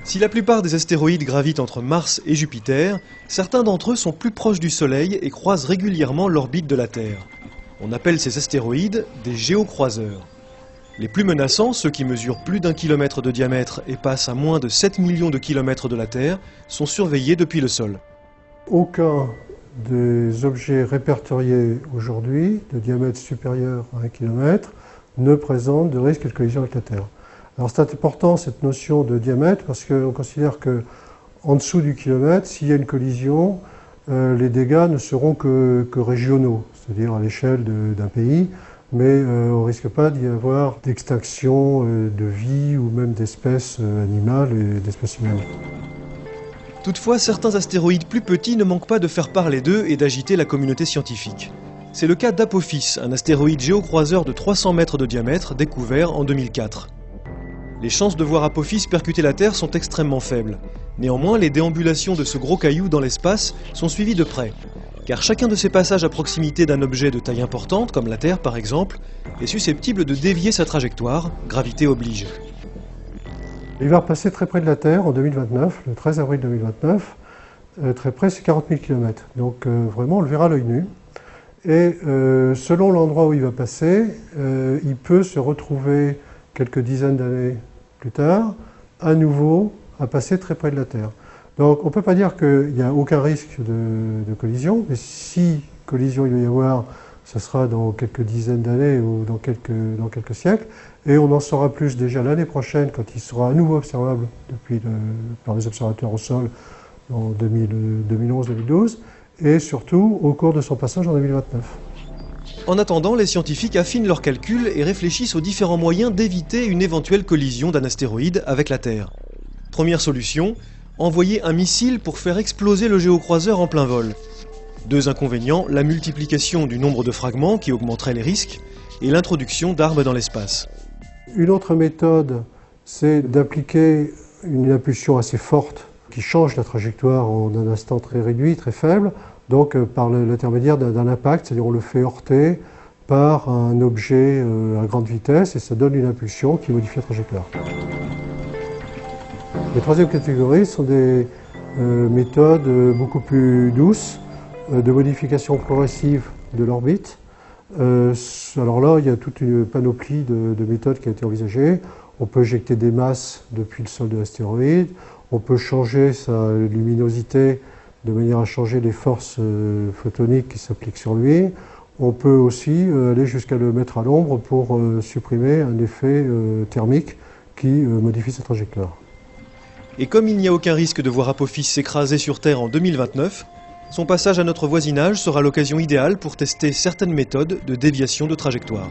Si la plupart des astéroïdes gravitent entre Mars et Jupiter, certains d'entre eux sont plus proches du Soleil et croisent régulièrement l'orbite de la Terre. On appelle ces astéroïdes des géocroiseurs. Les plus menaçants, ceux qui mesurent plus d'1 kilomètre de diamètre et passent à moins de 7 millions de kilomètres de la Terre, sont surveillés depuis le sol. Aucun des objets répertoriés aujourd'hui de diamètre supérieur à 1 km ne présente de risque de collision avec la Terre. Alors c'est important cette notion de diamètre parce qu'on considère qu'en dessous du kilomètre, s'il y a une collision, les dégâts ne seront que régionaux, c'est-à-dire à l'échelle d'un pays, mais on ne risque pas d'y avoir d'extinction de vie ou même d'espèces animales et d'espèces humaines. Toutefois, certains astéroïdes plus petits ne manquent pas de faire parler d'eux et d'agiter la communauté scientifique. C'est le cas d'Apophis, un astéroïde géocroiseur de 300 mètres de diamètre découvert en 2004. Les chances de voir Apophis percuter la Terre sont extrêmement faibles. Néanmoins, les déambulations de ce gros caillou dans l'espace sont suivies de près, car chacun de ces passages à proximité d'un objet de taille importante, comme la Terre par exemple, est susceptible de dévier sa trajectoire, gravité oblige. Il va repasser très près de la Terre en 2029, le 13 avril 2029. Très près, c'est 40 000 km. Donc vraiment, on le verra à l'œil nu. Et selon l'endroit où il va passer, il peut se retrouver quelques dizaines d'années plus tard, à nouveau, à passer très près de la Terre. Donc on ne peut pas dire qu'il n'y a aucun risque de collision, mais si collision il va y avoir, ce sera dans quelques dizaines d'années ou dans quelques siècles, et on en saura plus déjà l'année prochaine quand il sera à nouveau observable par les observateurs au sol en 2011-2012, et surtout au cours de son passage en 2029. En attendant, les scientifiques affinent leurs calculs et réfléchissent aux différents moyens d'éviter une éventuelle collision d'un astéroïde avec la Terre. Première solution, envoyer un missile pour faire exploser le géocroiseur en plein vol. Deux inconvénients, la multiplication du nombre de fragments qui augmenterait les risques et l'introduction d'armes dans l'espace. Une autre méthode, c'est d'appliquer une impulsion assez forte qui change la trajectoire en un instant très réduit, très faible, donc par l'intermédiaire d'un impact, c'est-à-dire on le fait heurter par un objet à grande vitesse et ça donne une impulsion qui modifie la trajectoire. Les troisième catégories sont des méthodes beaucoup plus douces de modification progressive de l'orbite. Alors là, il y a toute une panoplie de méthodes qui a été envisagée. On peut éjecter des masses depuis le sol de l'astéroïde, on peut changer sa luminosité de manière à changer les forces photoniques qui s'appliquent sur lui. On peut aussi aller jusqu'à le mettre à l'ombre pour supprimer un effet thermique qui modifie sa trajectoire. Et comme il n'y a aucun risque de voir Apophis s'écraser sur Terre en 2029, son passage à notre voisinage sera l'occasion idéale pour tester certaines méthodes de déviation de trajectoire.